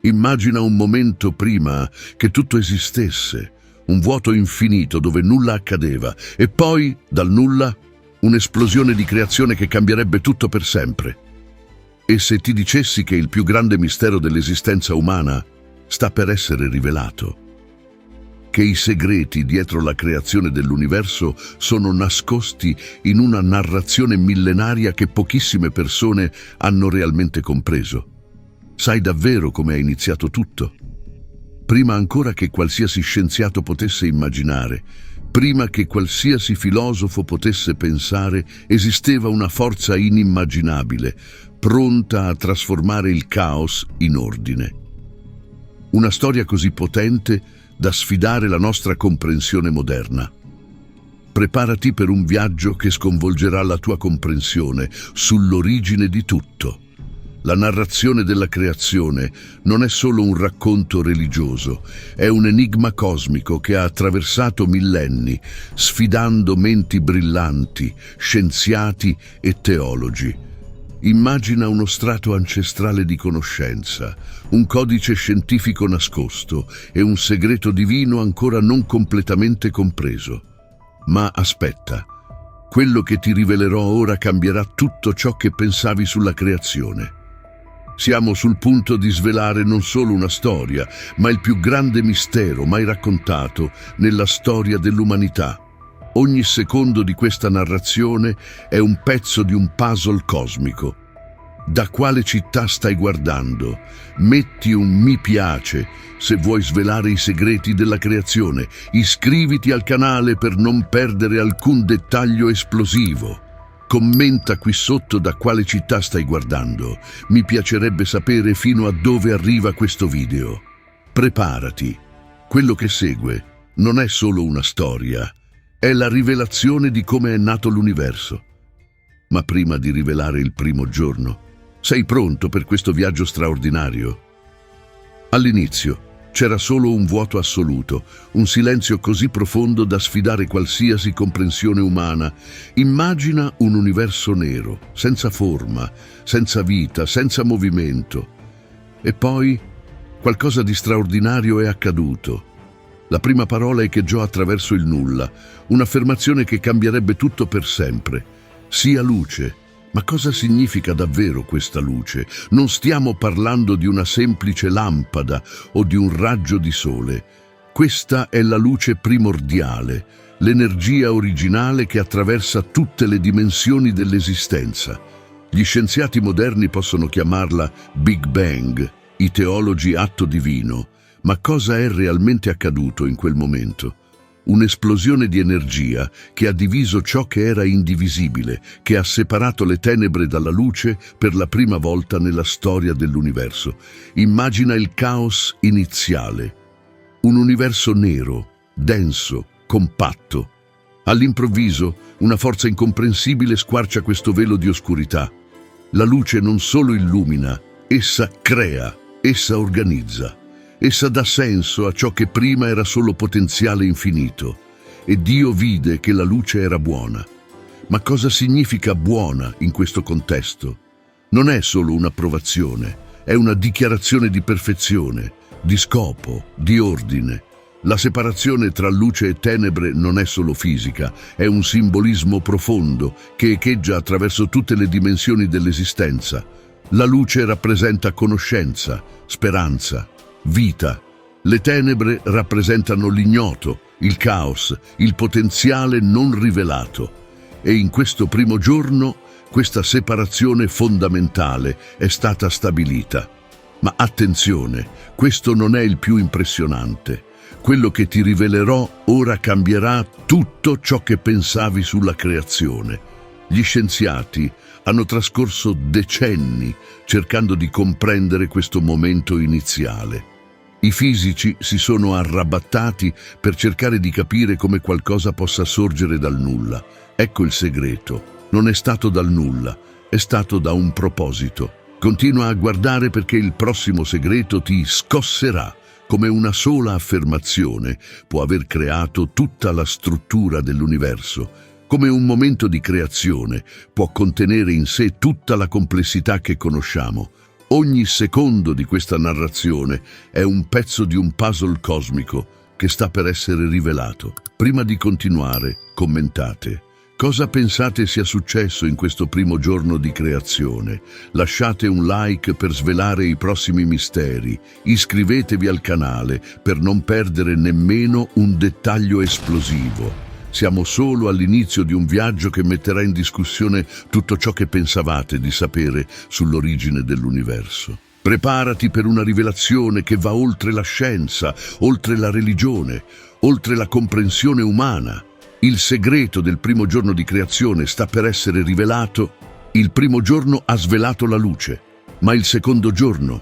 Immagina un momento prima che tutto esistesse, un vuoto infinito dove nulla accadeva, e poi, dal nulla, un'esplosione di creazione che cambierebbe tutto per sempre. E se ti dicessi che il più grande mistero dell'esistenza umana sta per essere rivelato? Che i segreti dietro la creazione dell'universo sono nascosti in una narrazione millenaria che pochissime persone hanno realmente compreso. Sai davvero come è iniziato tutto? Prima ancora che qualsiasi scienziato potesse immaginare, prima che qualsiasi filosofo potesse pensare, esisteva una forza inimmaginabile, pronta a trasformare il caos in ordine. Una storia così potente da sfidare la nostra comprensione moderna. Preparati per un viaggio che sconvolgerà la tua comprensione sull'origine di tutto. La narrazione della creazione non è solo un racconto religioso, è un enigma cosmico che ha attraversato millenni, sfidando menti brillanti, scienziati e teologi. Immagina uno strato ancestrale di conoscenza, un codice scientifico nascosto e un segreto divino ancora non completamente compreso. Ma aspetta, quello che ti rivelerò ora cambierà tutto ciò che pensavi sulla creazione. Siamo sul punto di svelare non solo una storia, ma il più grande mistero mai raccontato nella storia dell'umanità. Ogni secondo di questa narrazione è un pezzo di un puzzle cosmico. Da quale città stai guardando? Metti un mi piace se vuoi svelare i segreti della creazione. Iscriviti al canale per non perdere alcun dettaglio esplosivo. Commenta qui sotto da quale città stai guardando. Mi piacerebbe sapere fino a dove arriva questo video. Preparati. Quello che segue non è solo una storia, è la rivelazione di come è nato l'universo. Ma prima di rivelare il primo giorno, sei pronto per questo viaggio straordinario? All'inizio c'era solo un vuoto assoluto, un silenzio così profondo da sfidare qualsiasi comprensione umana. Immagina un universo nero, senza forma, senza vita, senza movimento. E poi qualcosa di straordinario è accaduto. La prima parola echeggiò attraverso il nulla, un'affermazione che cambierebbe tutto per sempre. Sia luce. Ma cosa significa davvero questa luce? Non stiamo parlando di una semplice lampada o di un raggio di sole. Questa è la luce primordiale, l'energia originale che attraversa tutte le dimensioni dell'esistenza. Gli scienziati moderni possono chiamarla Big Bang, i teologi atto divino. Ma cosa è realmente accaduto in quel momento? Un'esplosione di energia che ha diviso ciò che era indivisibile, che ha separato le tenebre dalla luce per la prima volta nella storia dell'universo. Immagina il caos iniziale. Un universo nero, denso, compatto. All'improvviso, una forza incomprensibile squarcia questo velo di oscurità. La luce non solo illumina, essa crea, essa organizza. Essa dà senso a ciò che prima era solo potenziale infinito, e Dio vide che la luce era buona. Ma cosa significa buona in questo contesto? Non è solo un'approvazione, è una dichiarazione di perfezione, di scopo, di ordine. La separazione tra luce e tenebre non è solo fisica, è un simbolismo profondo che echeggia attraverso tutte le dimensioni dell'esistenza. La luce rappresenta conoscenza, speranza, vita. Le tenebre rappresentano l'ignoto, il caos, il potenziale non rivelato. E in questo primo giorno questa separazione fondamentale è stata stabilita. Ma attenzione, questo non è il più impressionante. Quello che ti rivelerò ora cambierà tutto ciò che pensavi sulla creazione. Gli scienziati hanno trascorso decenni cercando di comprendere questo momento iniziale. I fisici si sono arrabattati per cercare di capire come qualcosa possa sorgere dal nulla. Ecco il segreto. Non è stato dal nulla, è stato da un proposito. Continua a guardare perché il prossimo segreto ti scosserà. Come una sola affermazione può aver creato tutta la struttura dell'universo. Come un momento di creazione può contenere in sé tutta la complessità che conosciamo. Ogni secondo di questa narrazione è un pezzo di un puzzle cosmico che sta per essere rivelato. Prima di continuare, commentate. Cosa pensate sia successo in questo primo giorno di creazione? Lasciate un like per svelare i prossimi misteri. Iscrivetevi al canale per non perdere nemmeno un dettaglio esplosivo. Siamo solo all'inizio di un viaggio che metterà in discussione tutto ciò che pensavate di sapere sull'origine dell'universo. Preparati per una rivelazione che va oltre la scienza, oltre la religione, oltre la comprensione umana. Il segreto del primo giorno di creazione sta per essere rivelato. Il primo giorno ha svelato la luce, ma il secondo giorno,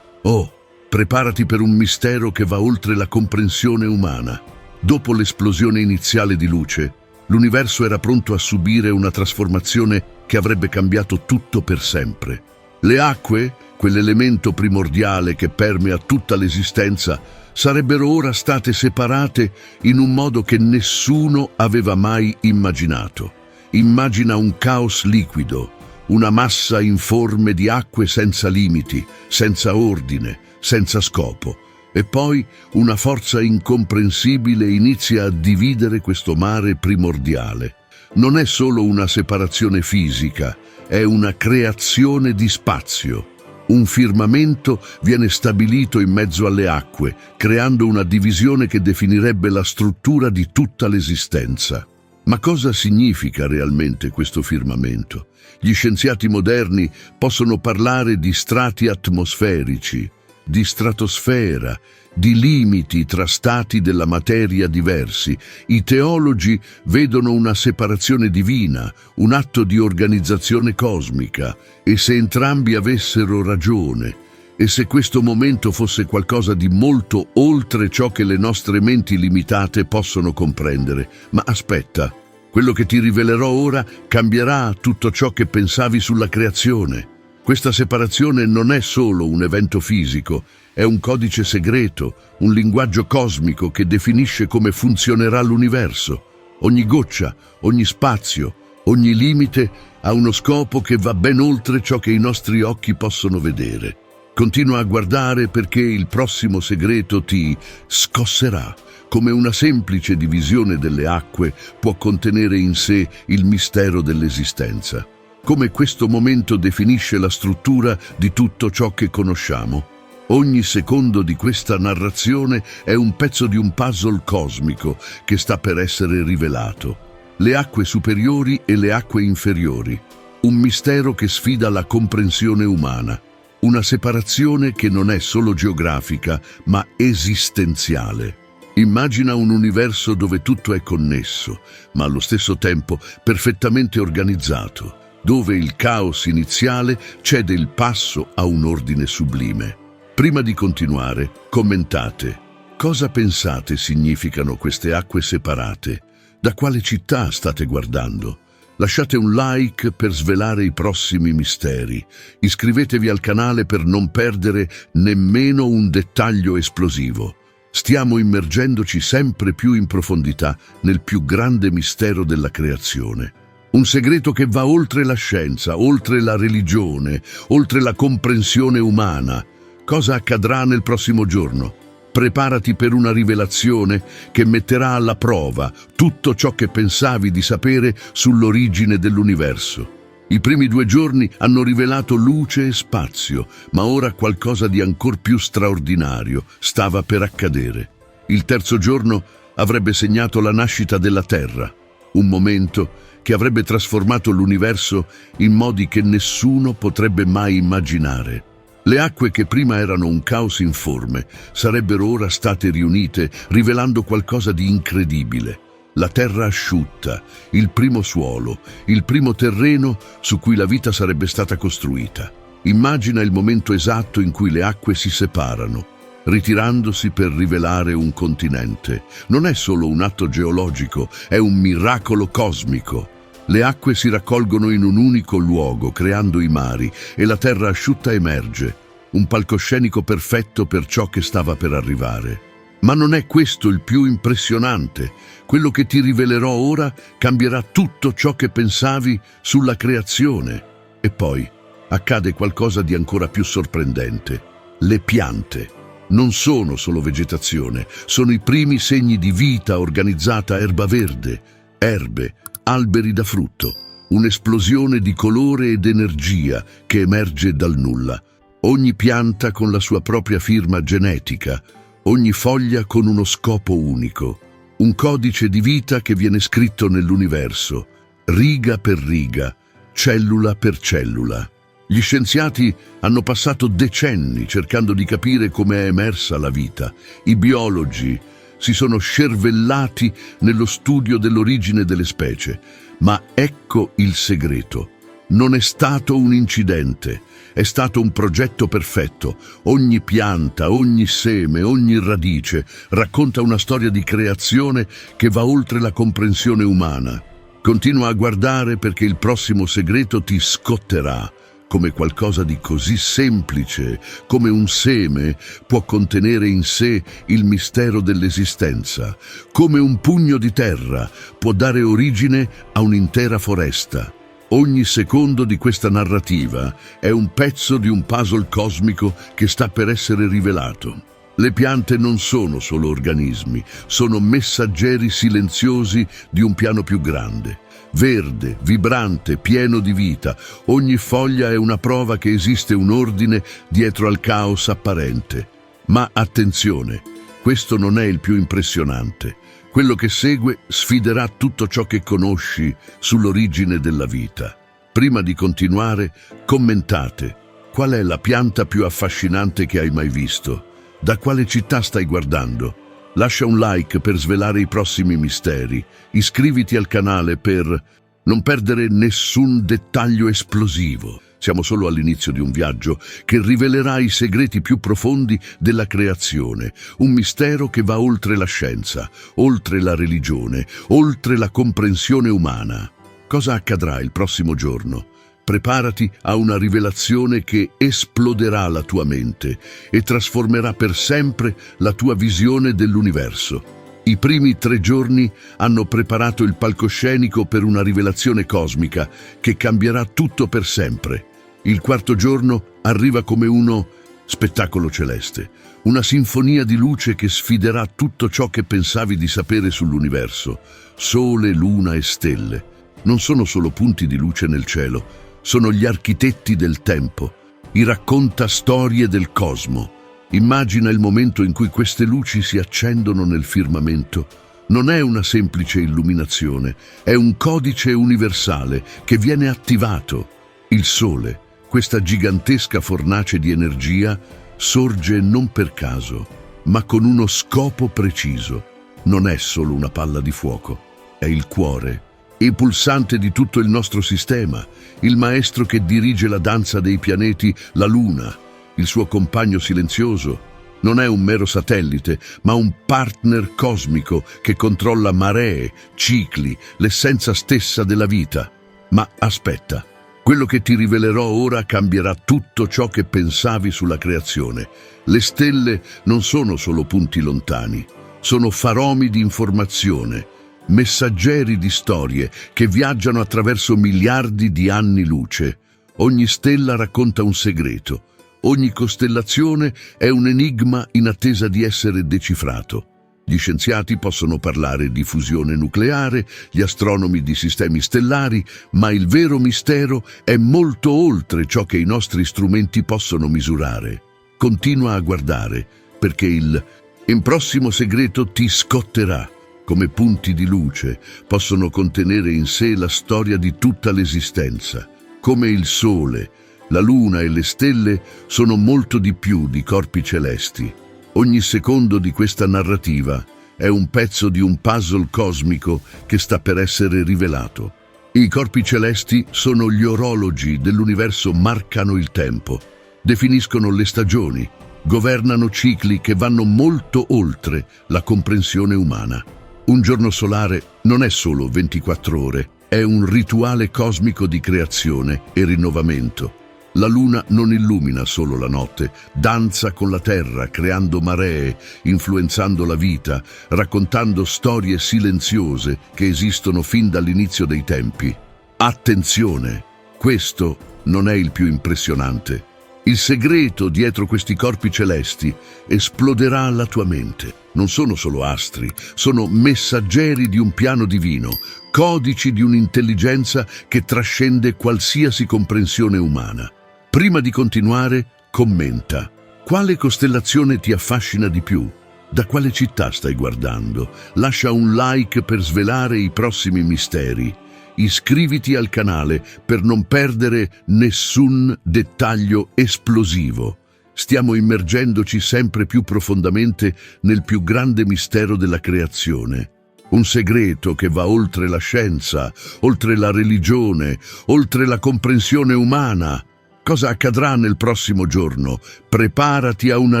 preparati per un mistero che va oltre la comprensione umana. Dopo l'esplosione iniziale di luce, l'universo era pronto a subire una trasformazione che avrebbe cambiato tutto per sempre. Le acque, quell'elemento primordiale che permea tutta l'esistenza, sarebbero ora state separate in un modo che nessuno aveva mai immaginato. Immagina un caos liquido, una massa informe di acque senza limiti, senza ordine, senza scopo. E poi una forza incomprensibile inizia a dividere questo mare primordiale. Non è solo una separazione fisica, è una creazione di spazio. Un firmamento viene stabilito in mezzo alle acque, creando una divisione che definirebbe la struttura di tutta l'esistenza. Ma cosa significa realmente questo firmamento? Gli scienziati moderni possono parlare di strati atmosferici, di stratosfera, di limiti tra stati della materia diversi. I teologi vedono una separazione divina, un atto di organizzazione cosmica, e se entrambi avessero ragione, e se questo momento fosse qualcosa di molto oltre ciò che le nostre menti limitate possono comprendere. Ma aspetta, quello che ti rivelerò ora cambierà tutto ciò che pensavi sulla creazione. Questa separazione non è solo un evento fisico, è un codice segreto, un linguaggio cosmico che definisce come funzionerà l'universo. Ogni goccia, ogni spazio, ogni limite ha uno scopo che va ben oltre ciò che i nostri occhi possono vedere. Continua a guardare perché il prossimo segreto ti scosserà. Come una semplice divisione delle acque può contenere in sé il mistero dell'esistenza. Come questo momento definisce la struttura di tutto ciò che conosciamo. Ogni secondo di questa narrazione è un pezzo di un puzzle cosmico che sta per essere rivelato. Le acque superiori e le acque inferiori. Un mistero che sfida la comprensione umana. Una separazione che non è solo geografica, ma esistenziale. Immagina un universo dove tutto è connesso, ma allo stesso tempo perfettamente organizzato, dove il caos iniziale cede il passo a un ordine sublime. Prima di continuare, commentate. Cosa pensate significano queste acque separate? Da quale città state guardando? Lasciate un like per svelare i prossimi misteri. Iscrivetevi al canale per non perdere nemmeno un dettaglio esplosivo. Stiamo immergendoci sempre più in profondità nel più grande mistero della creazione. Un segreto che va oltre la scienza, oltre la religione, oltre la comprensione umana. Cosa accadrà nel prossimo giorno? Preparati per una rivelazione che metterà alla prova tutto ciò che pensavi di sapere sull'origine dell'universo. I primi 2 giorni hanno rivelato luce e spazio, ma ora qualcosa di ancor più straordinario stava per accadere. Il terzo giorno avrebbe segnato la nascita della Terra, un momento che avrebbe trasformato l'universo in modi che nessuno potrebbe mai immaginare. Le acque che prima erano un caos informe sarebbero ora state riunite, rivelando qualcosa di incredibile. La terra asciutta, il primo suolo, il primo terreno su cui la vita sarebbe stata costruita. Immagina il momento esatto in cui le acque si separano, ritirandosi per rivelare un continente. Non è solo un atto geologico, è un miracolo cosmico. Le acque si raccolgono in un unico luogo, creando i mari, e la terra asciutta emerge, un palcoscenico perfetto per ciò che stava per arrivare. Ma non è questo il più impressionante. Quello che ti rivelerò ora cambierà tutto ciò che pensavi sulla creazione. E poi, accade qualcosa di ancora più sorprendente. Le piante non sono solo vegetazione, sono i primi segni di vita organizzata: erba verde, erbe, alberi da frutto, un'esplosione di colore ed energia che emerge dal nulla. Ogni pianta con la sua propria firma genetica, ogni foglia con uno scopo unico, un codice di vita che viene scritto nell'universo, riga per riga, cellula per cellula. Gli scienziati hanno passato decenni cercando di capire come è emersa la vita. I biologi si sono scervellati nello studio dell'origine delle specie. Ma ecco il segreto. Non è stato un incidente, è stato un progetto perfetto. Ogni pianta, ogni seme, ogni radice racconta una storia di creazione che va oltre la comprensione umana. Continua a guardare, perché il prossimo segreto ti scotterà. Come qualcosa di così semplice, come un seme, può contenere in sé il mistero dell'esistenza. Come un pugno di terra può dare origine a un'intera foresta. Ogni secondo di questa narrativa è un pezzo di un puzzle cosmico che sta per essere rivelato. Le piante non sono solo organismi, sono messaggeri silenziosi di un piano più grande. Verde, vibrante, pieno di vita, ogni foglia è una prova che esiste un ordine dietro al caos apparente. Ma attenzione, questo non è il più impressionante. Quello che segue sfiderà tutto ciò che conosci sull'origine della vita. Prima di continuare, commentate: qual è la pianta più affascinante che hai mai visto? Da quale città stai guardando? Lascia un like per svelare i prossimi misteri. Iscriviti al canale per non perdere nessun dettaglio esplosivo. Siamo solo all'inizio di un viaggio che rivelerà i segreti più profondi della creazione, un mistero che va oltre la scienza, oltre la religione, oltre la comprensione umana. Cosa accadrà il prossimo giorno? Preparati a una rivelazione che esploderà la tua mente e trasformerà per sempre la tua visione dell'universo. I primi 3 giorni hanno preparato il palcoscenico per una rivelazione cosmica che cambierà tutto per sempre. Il 4º giorno arriva come uno spettacolo celeste, una sinfonia di luce che sfiderà tutto ciò che pensavi di sapere sull'universo. Sole, luna e stelle non sono solo punti di luce nel cielo, sono gli architetti del tempo, i raccontastorie del cosmo. Immagina il momento in cui queste luci si accendono nel firmamento. Non è una semplice illuminazione, è un codice universale che viene attivato. Il Sole, questa gigantesca fornace di energia, sorge non per caso, ma con uno scopo preciso. Non è solo una palla di fuoco, è il cuore, il pulsante di tutto il nostro sistema, il maestro che dirige la danza dei pianeti, la Luna. Il suo compagno silenzioso non è un mero satellite, ma un partner cosmico che controlla maree, cicli, l'essenza stessa della vita. Ma aspetta, quello che ti rivelerò ora cambierà tutto ciò che pensavi sulla creazione. Le stelle non sono solo punti lontani, sono faromi di informazione, messaggeri di storie che viaggiano attraverso miliardi di anni luce. Ogni stella racconta un segreto, ogni costellazione è un enigma in attesa di essere decifrato. Gli scienziati possono parlare di fusione nucleare, gli astronomi di sistemi stellari, ma il vero mistero è molto oltre ciò che i nostri strumenti possono misurare. Continua a guardare, perché il prossimo segreto ti scotterà. Come punti di luce possono contenere in sé la storia di tutta l'esistenza. Come il Sole, la Luna e le stelle sono molto di più di corpi celesti. Ogni secondo di questa narrativa è un pezzo di un puzzle cosmico che sta per essere rivelato. I corpi celesti sono gli orologi dell'universo, marcano il tempo, definiscono le stagioni, governano cicli che vanno molto oltre la comprensione umana. Un giorno solare non è solo 24 ore, è un rituale cosmico di creazione e rinnovamento. La Luna non illumina solo la notte, danza con la Terra, creando maree, influenzando la vita, raccontando storie silenziose che esistono fin dall'inizio dei tempi. Attenzione! Questo non è il più impressionante. Il segreto dietro questi corpi celesti esploderà alla tua mente. Non sono solo astri, sono messaggeri di un piano divino, codici di un'intelligenza che trascende qualsiasi comprensione umana. Prima di continuare, commenta. Quale costellazione ti affascina di più? Da quale città stai guardando? Lascia un like per svelare i prossimi misteri. Iscriviti al canale per non perdere nessun dettaglio esplosivo. Stiamo immergendoci sempre più profondamente nel più grande mistero della creazione. Un segreto che va oltre la scienza, oltre la religione, oltre la comprensione umana. Cosa accadrà nel prossimo giorno? Preparati a una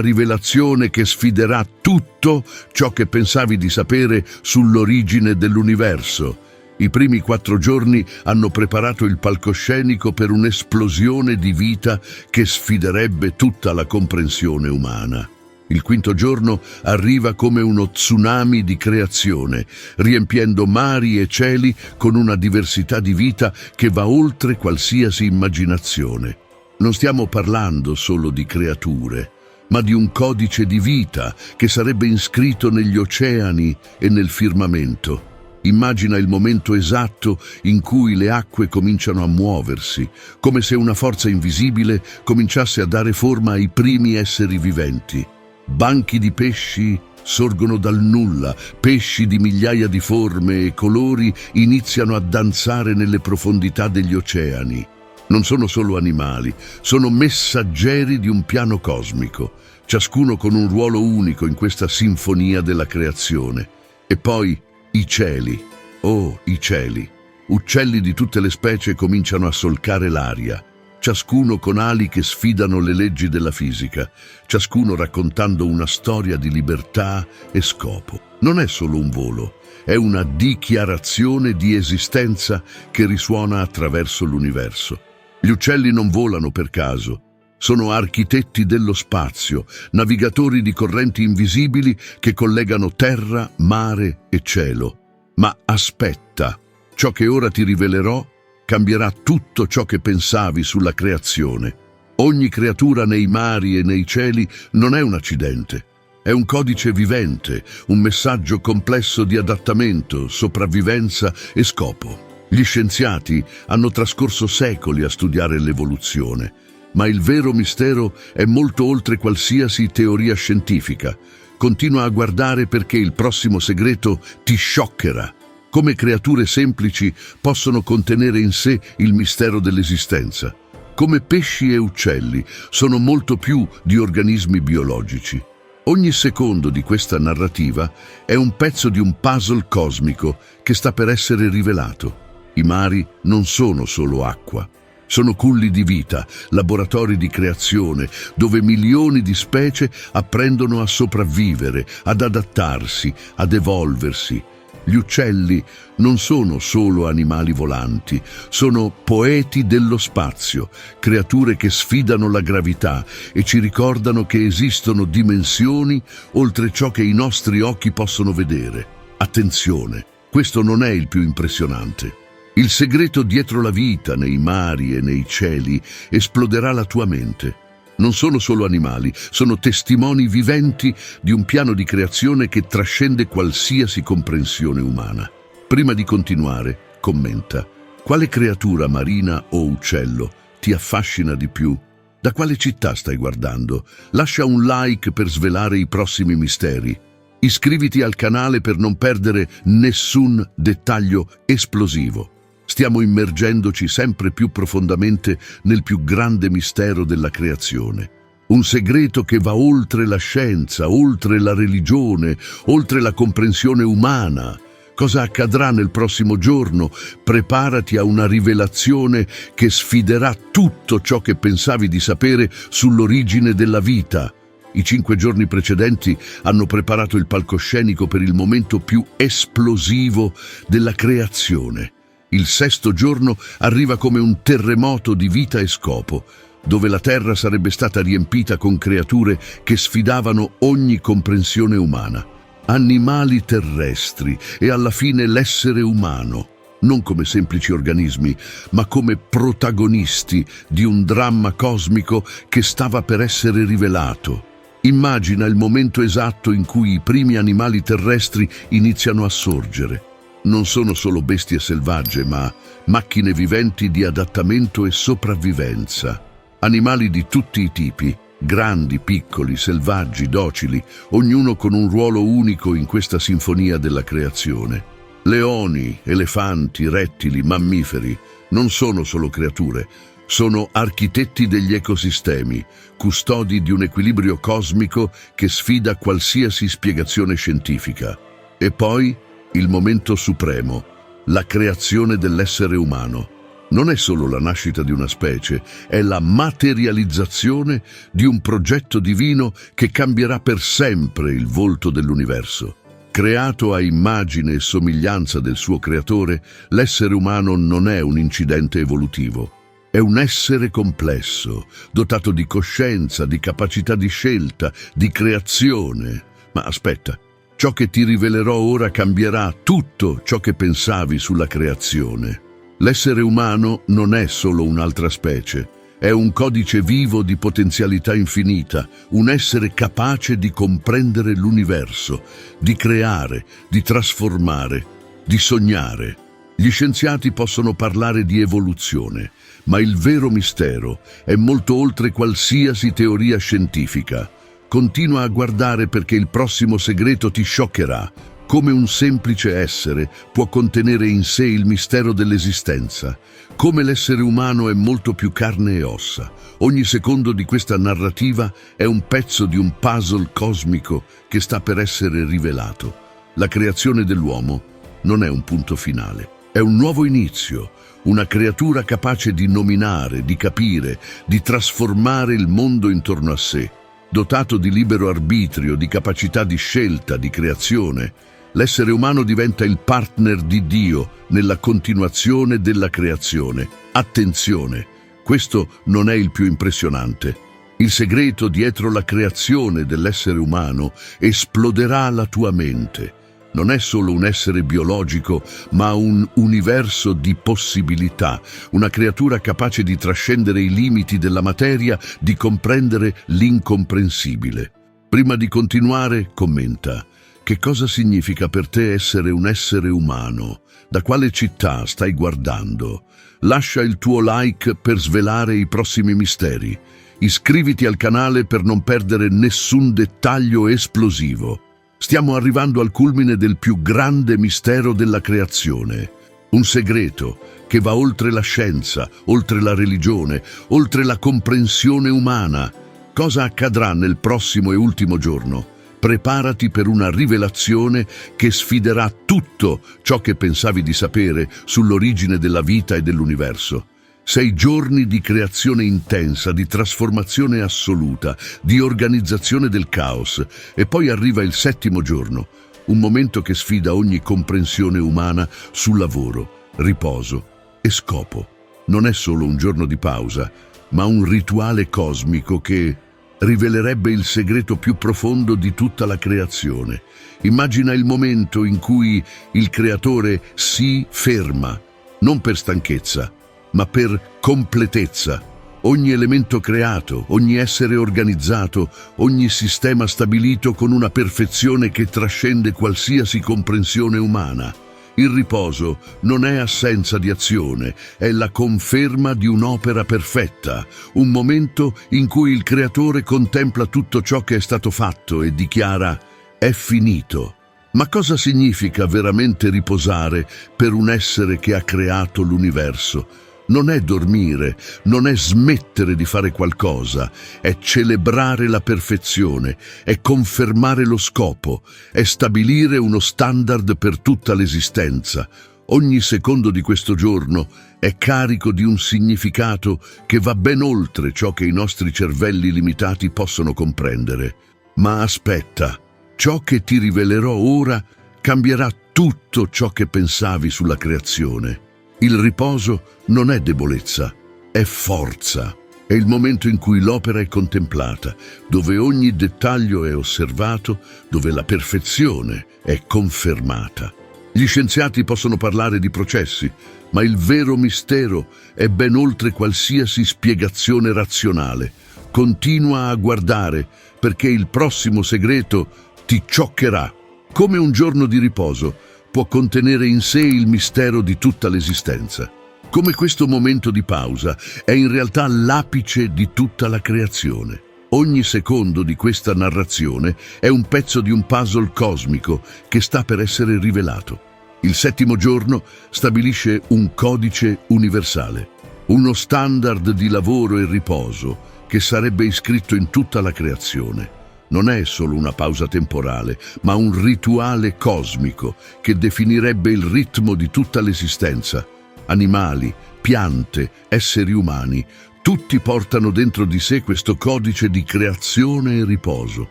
rivelazione che sfiderà tutto ciò che pensavi di sapere sull'origine dell'universo. I primi 4 giorni hanno preparato il palcoscenico per un'esplosione di vita che sfiderebbe tutta la comprensione umana. Il 5° giorno arriva come uno tsunami di creazione, riempiendo mari e cieli con una diversità di vita che va oltre qualsiasi immaginazione. Non stiamo parlando solo di creature, ma di un codice di vita che sarebbe inscritto negli oceani e nel firmamento. Immagina il momento esatto in cui le acque cominciano a muoversi, come se una forza invisibile cominciasse a dare forma ai primi esseri viventi. Banchi di pesci sorgono dal nulla, pesci di migliaia di forme e colori iniziano a danzare nelle profondità degli oceani. Non sono solo animali, sono messaggeri di un piano cosmico, ciascuno con un ruolo unico in questa sinfonia della creazione. E poi i cieli, oh i cieli, uccelli di tutte le specie cominciano a solcare l'aria, ciascuno con ali che sfidano le leggi della fisica, ciascuno raccontando una storia di libertà e scopo. Non è solo un volo, è una dichiarazione di esistenza che risuona attraverso l'universo. Gli uccelli non volano per caso. Sono architetti dello spazio, navigatori di correnti invisibili che collegano terra, mare e cielo. Ma aspetta, ciò che ora ti rivelerò cambierà tutto ciò che pensavi sulla creazione. Ogni creatura nei mari e nei cieli non è un accidente, è un codice vivente, un messaggio complesso di adattamento, sopravvivenza e scopo. Gli scienziati hanno trascorso secoli a studiare l'evoluzione, ma il vero mistero è molto oltre qualsiasi teoria scientifica. Continua a guardare perché il prossimo segreto ti scioccherà. Come creature semplici possono contenere in sé il mistero dell'esistenza. Come pesci e uccelli sono molto più di organismi biologici. Ogni secondo di questa narrativa è un pezzo di un puzzle cosmico che sta per essere rivelato. I mari non sono solo acqua. Sono culli di vita, laboratori di creazione, dove milioni di specie apprendono a sopravvivere, ad adattarsi, ad evolversi. Gli uccelli non sono solo animali volanti, sono poeti dello spazio, creature che sfidano la gravità e ci ricordano che esistono dimensioni oltre ciò che i nostri occhi possono vedere. Attenzione, questo non è il più impressionante. Il segreto dietro la vita nei mari e nei cieli esploderà la tua mente. Non sono solo animali, sono testimoni viventi di un piano di creazione che trascende qualsiasi comprensione umana. Prima di continuare, commenta. Quale creatura marina o uccello ti affascina di più? Da quale città stai guardando? Lascia un like per svelare i prossimi misteri. Iscriviti al canale per non perdere nessun dettaglio esplosivo. Stiamo immergendoci sempre più profondamente nel più grande mistero della creazione. Un segreto che va oltre la scienza, oltre la religione, oltre la comprensione umana. Cosa accadrà nel prossimo giorno? Preparati a una rivelazione che sfiderà tutto ciò che pensavi di sapere sull'origine della vita. I 5 giorni precedenti hanno preparato il palcoscenico per il momento più esplosivo della creazione. Il 6° giorno arriva come un terremoto di vita e scopo, dove la terra sarebbe stata riempita con creature che sfidavano ogni comprensione umana. Animali terrestri e alla fine l'essere umano. non come semplici organismi, ma come protagonisti di un dramma cosmico che stava per essere rivelato. Immagina il momento esatto in cui i primi animali terrestri iniziano a sorgere. Non sono solo bestie selvagge, ma macchine viventi di adattamento e sopravvivenza. Animali di tutti i tipi, grandi, piccoli, selvaggi, docili, ognuno con un ruolo unico in questa sinfonia della creazione. Leoni, elefanti, rettili, mammiferi non sono solo creature, sono architetti degli ecosistemi, custodi di un equilibrio cosmico che sfida qualsiasi spiegazione scientifica. E poi il momento supremo, la creazione dell'essere umano. Non è solo la nascita di una specie, è la materializzazione di un progetto divino che cambierà per sempre il volto dell'universo. Creato a immagine e somiglianza del suo creatore, l'essere umano non è un incidente evolutivo. È un essere complesso, dotato di coscienza, di capacità di scelta, di creazione. Ma aspetta, ciò che ti rivelerò ora cambierà tutto ciò che pensavi sulla creazione. L'essere umano non è solo un'altra specie, è un codice vivo di potenzialità infinita, un essere capace di comprendere l'universo, di creare, di trasformare, di sognare. Gli scienziati possono parlare di evoluzione, ma il vero mistero è molto oltre qualsiasi teoria scientifica. Continua a guardare perché il prossimo segreto ti scioccherà. Come un semplice essere può contenere in sé il mistero dell'esistenza. Come l'essere umano è molto più carne e ossa. Ogni secondo di questa narrativa è un pezzo di un puzzle cosmico che sta per essere rivelato. La creazione dell'uomo non è un punto finale, è un nuovo inizio, una creatura capace di nominare, di capire, di trasformare il mondo intorno a sé. Dotato di libero arbitrio, di capacità di scelta, di creazione, l'essere umano diventa il partner di Dio nella continuazione della creazione. Attenzione, questo non è il più impressionante. Il segreto dietro la creazione dell'essere umano esploderà alla tua mente. Non è solo un essere biologico, ma un universo di possibilità, una creatura capace di trascendere i limiti della materia, di comprendere l'incomprensibile. Prima di continuare, commenta: che cosa significa per te essere un essere umano? Da quale città stai guardando? Lascia il tuo like per svelare i prossimi misteri. Iscriviti al canale per non perdere nessun dettaglio esplosivo. Stiamo arrivando al culmine del più grande mistero della creazione. Un segreto che va oltre la scienza, oltre la religione, oltre la comprensione umana. Cosa accadrà nel prossimo e ultimo giorno? Preparati per una rivelazione che sfiderà tutto ciò che pensavi di sapere sull'origine della vita e dell'universo. 6 giorni di creazione intensa, di trasformazione assoluta, di organizzazione del caos. E poi arriva il 7° giorno, un momento che sfida ogni comprensione umana su lavoro, riposo e scopo. Non è solo un giorno di pausa, ma un rituale cosmico che rivelerebbe il segreto più profondo di tutta la creazione. Immagina il momento in cui il creatore si ferma, non per stanchezza, ma per completezza. Ogni elemento creato, ogni essere organizzato, ogni sistema stabilito con una perfezione che trascende qualsiasi comprensione umana. Il riposo non è assenza di azione, è la conferma di un'opera perfetta, un momento in cui il creatore contempla tutto ciò che è stato fatto e dichiara: è finito. Ma cosa significa veramente riposare per un essere che ha creato l'universo? Non è dormire, non è smettere di fare qualcosa, è celebrare la perfezione, è confermare lo scopo, è stabilire uno standard per tutta l'esistenza. Ogni secondo di questo giorno è carico di un significato che va ben oltre ciò che i nostri cervelli limitati possono comprendere. Ma aspetta, ciò che ti rivelerò ora cambierà tutto ciò che pensavi sulla creazione. Il riposo non è debolezza, è forza. È il momento in cui l'opera è contemplata, dove ogni dettaglio è osservato, dove la perfezione è confermata. Gli scienziati possono parlare di processi, ma il vero mistero è ben oltre qualsiasi spiegazione razionale. Continua a guardare, perché il prossimo segreto ti cioccherà. Come un giorno di riposo può contenere in sé il mistero di tutta l'esistenza. Come questo momento di pausa è in realtà l'apice di tutta la creazione. Ogni secondo di questa narrazione è un pezzo di un puzzle cosmico che sta per essere rivelato. Il settimo giorno stabilisce un codice universale, uno standard di lavoro e riposo che sarebbe iscritto in tutta la creazione. Non è solo una pausa temporale, ma un rituale cosmico che definirebbe il ritmo di tutta l'esistenza. Animali, piante, esseri umani, tutti portano dentro di sé questo codice di creazione e riposo.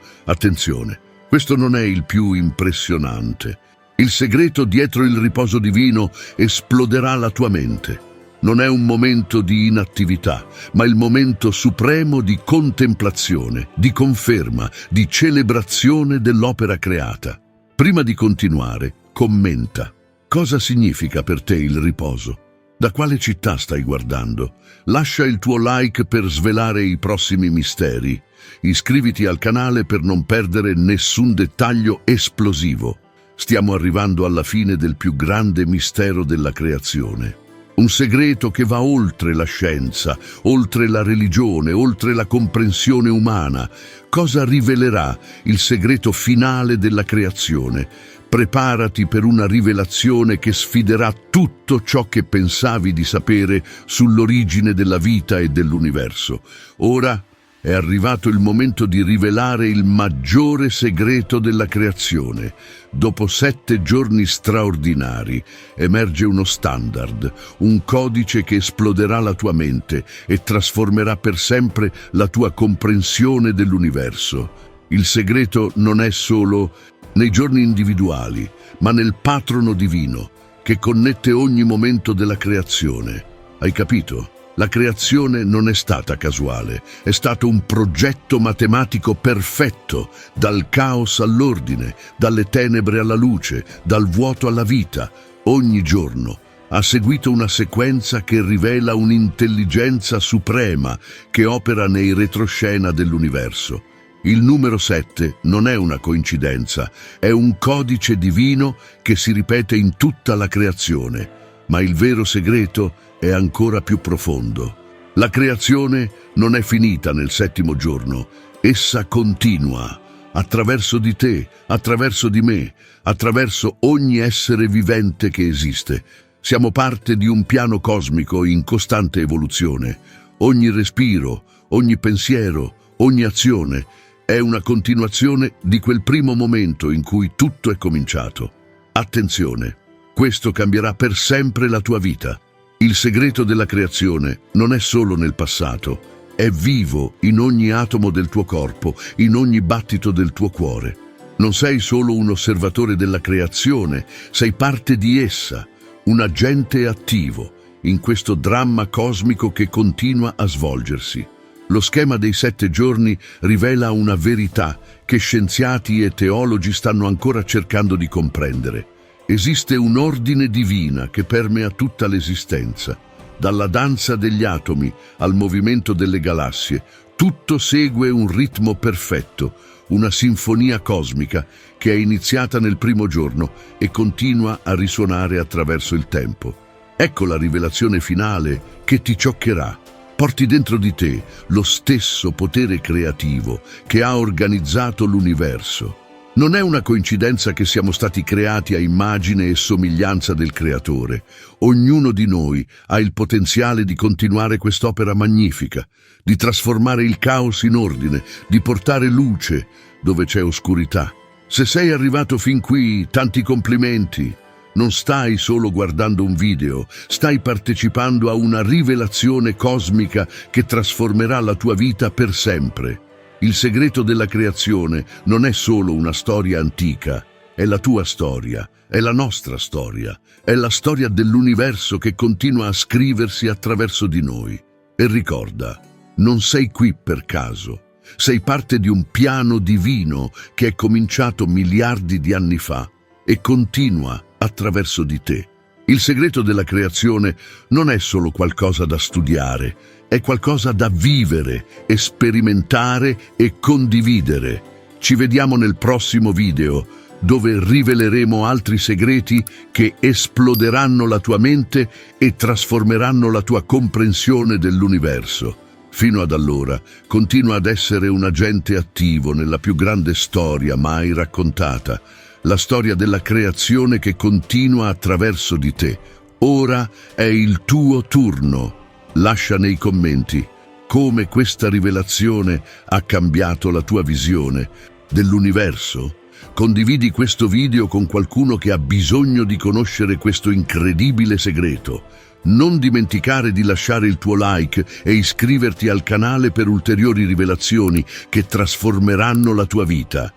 Attenzione, questo non è il più impressionante. Il segreto dietro il riposo divino esploderà la tua mente. Non è un momento di inattività, ma il momento supremo di contemplazione, di conferma, di celebrazione dell'opera creata. Prima di continuare, commenta. Cosa significa per te il riposo? Da quale città stai guardando? Lascia il tuo like per svelare i prossimi misteri. Iscriviti al canale per non perdere nessun dettaglio esplosivo. Stiamo arrivando alla fine del più grande mistero della creazione. Un segreto che va oltre la scienza, oltre la religione, oltre la comprensione umana. Cosa rivelerà il segreto finale della creazione? Preparati per una rivelazione che sfiderà tutto ciò che pensavi di sapere sull'origine della vita e dell'universo. Ora è arrivato il momento di rivelare il maggiore segreto della creazione. Dopo 7 giorni straordinari emerge uno standard, un codice che esploderà la tua mente e trasformerà per sempre la tua comprensione dell'universo. Il segreto non è solo nei giorni individuali, ma nel patrono divino che connette ogni momento della creazione. Hai capito? La creazione non è stata casuale, è stato un progetto matematico perfetto, dal caos all'ordine, dalle tenebre alla luce, dal vuoto alla vita. Ogni giorno ha seguito una sequenza che rivela un'intelligenza suprema che opera nei retroscena dell'universo. Il numero 7 non è una coincidenza, è un codice divino che si ripete in tutta la creazione, ma il vero segreto è ancora più profondo. La creazione non è finita nel settimo giorno, essa continua, attraverso di te, attraverso di me, attraverso ogni essere vivente che esiste. Siamo parte di un piano cosmico in costante evoluzione. Ogni respiro, ogni pensiero, ogni azione è una continuazione di quel primo momento in cui tutto è cominciato. Attenzione, questo cambierà per sempre la tua vita. Il segreto della creazione non è solo nel passato, è vivo in ogni atomo del tuo corpo, in ogni battito del tuo cuore. Non sei solo un osservatore della creazione, sei parte di essa, un agente attivo in questo dramma cosmico che continua a svolgersi. Lo schema dei 7 giorni rivela una verità che scienziati e teologi stanno ancora cercando di comprendere. Esiste un ordine divina che permea tutta l'esistenza. Dalla danza degli atomi al movimento delle galassie, tutto segue un ritmo perfetto, una sinfonia cosmica che è iniziata nel primo giorno e continua a risuonare attraverso il tempo. Ecco la rivelazione finale che ti cioccherà. Porti dentro di te lo stesso potere creativo che ha organizzato l'universo. Non è una coincidenza che siamo stati creati a immagine e somiglianza del Creatore. Ognuno di noi ha il potenziale di continuare quest'opera magnifica, di trasformare il caos in ordine, di portare luce dove c'è oscurità. Se sei arrivato fin qui, tanti complimenti. Non stai solo guardando un video, stai partecipando a una rivelazione cosmica che trasformerà la tua vita per sempre. Il segreto della creazione non è solo una storia antica, è la tua storia, è la nostra storia, è la storia dell'universo che continua a scriversi attraverso di noi. E ricorda, non sei qui per caso, sei parte di un piano divino che è cominciato miliardi di anni fa e continua attraverso di te. Il segreto della creazione non è solo qualcosa da studiare, è qualcosa da vivere, sperimentare e condividere. Ci vediamo nel prossimo video, dove riveleremo altri segreti che esploderanno la tua mente e trasformeranno la tua comprensione dell'universo. Fino ad allora, continua ad essere un agente attivo nella più grande storia mai raccontata, la storia della creazione che continua attraverso di te. Ora è il tuo turno. Lascia nei commenti come questa rivelazione ha cambiato la tua visione dell'universo. Condividi questo video con qualcuno che ha bisogno di conoscere questo incredibile segreto. Non dimenticare di lasciare il tuo like e iscriverti al canale per ulteriori rivelazioni che trasformeranno la tua vita.